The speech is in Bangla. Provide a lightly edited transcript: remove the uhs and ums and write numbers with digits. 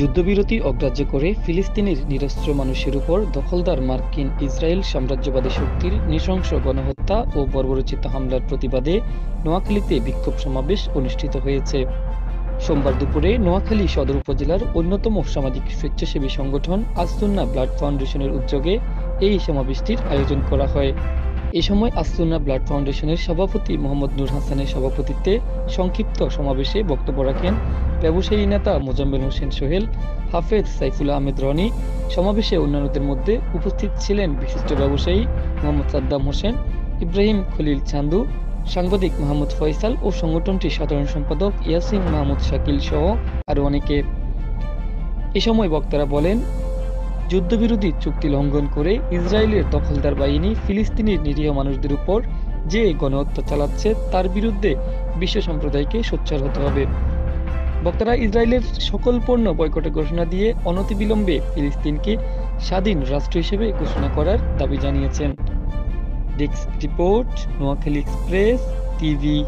যুদ্ধবিরতি অগ্রাহ্য করে ফিলিস্তিনের নিরস্ত্র মানুষের উপর দখলদার মার্কিন ইসরায়েল সাম্রাজ্যবাদী শক্তির নৃশংস গণহত্যা ও বর্বরোচিত হামলার প্রতিবাদে নোয়াখালীতে বিক্ষোভ সমাবেশ অনুষ্ঠিত হয়েছে। সোমবার দুপুরে নোয়াখালী সদর উপজেলার অন্যতম সামাজিক স্বেচ্ছাসেবী সংগঠন আসসুন্নাহ ব্লাড ফাউন্ডেশনের উদ্যোগে এই সমাবেশটির আয়োজন করা হয়। এ সময় আসসুন্নাহ ব্লাড ফাউন্ডেশনের সভাপতি মোহাম্মদ নূর হাসানের সভাপতিত্বে সংক্ষিপ্ত সমাবেশে বক্তব্য রাখেন ব্যবসায়ী নেতা মোজাম্মেল হোসেন সোহেল, হাফেজ সাইফুল আহমেদ রনি। সমাবেশে অন্যান্যদের মধ্যে উপস্থিত ছিলেন বিশিষ্ট ব্যবসায়ী মোহাম্মদ সাদ্দাম হোসেন, ইব্রাহিম খলিল চান্দু, সাংবাদিক মাহমুদ ফয়সাল ও সংগঠনটির সাধারণ সম্পাদক ইয়াসিন মাহমুদ শাকিল সহ আরো অনেকে। এ সময় বক্তারা বলেন, যুদ্ধবিরোধী চুক্তি লঙ্ঘন করে ইসরায়েলের দখলদার বাহিনী ফিলিস্তিনের নিরীহ মানুষদের উপর যে গণহত্যা চালাচ্ছে তার বিরুদ্ধে বিশ্ব সম্প্রদায়কে সোচ্চার হতে হবে। বক্তারা ইসরায়েলের সকল পণ্য বয়কটের ঘোষণা দিয়ে অনতিবিলম্বে ফিলিস্তিনকে স্বাধীন রাষ্ট্র হিসেবে ঘোষণা করার দাবি জানিয়েছেন। Desk report, Noakhali express TV.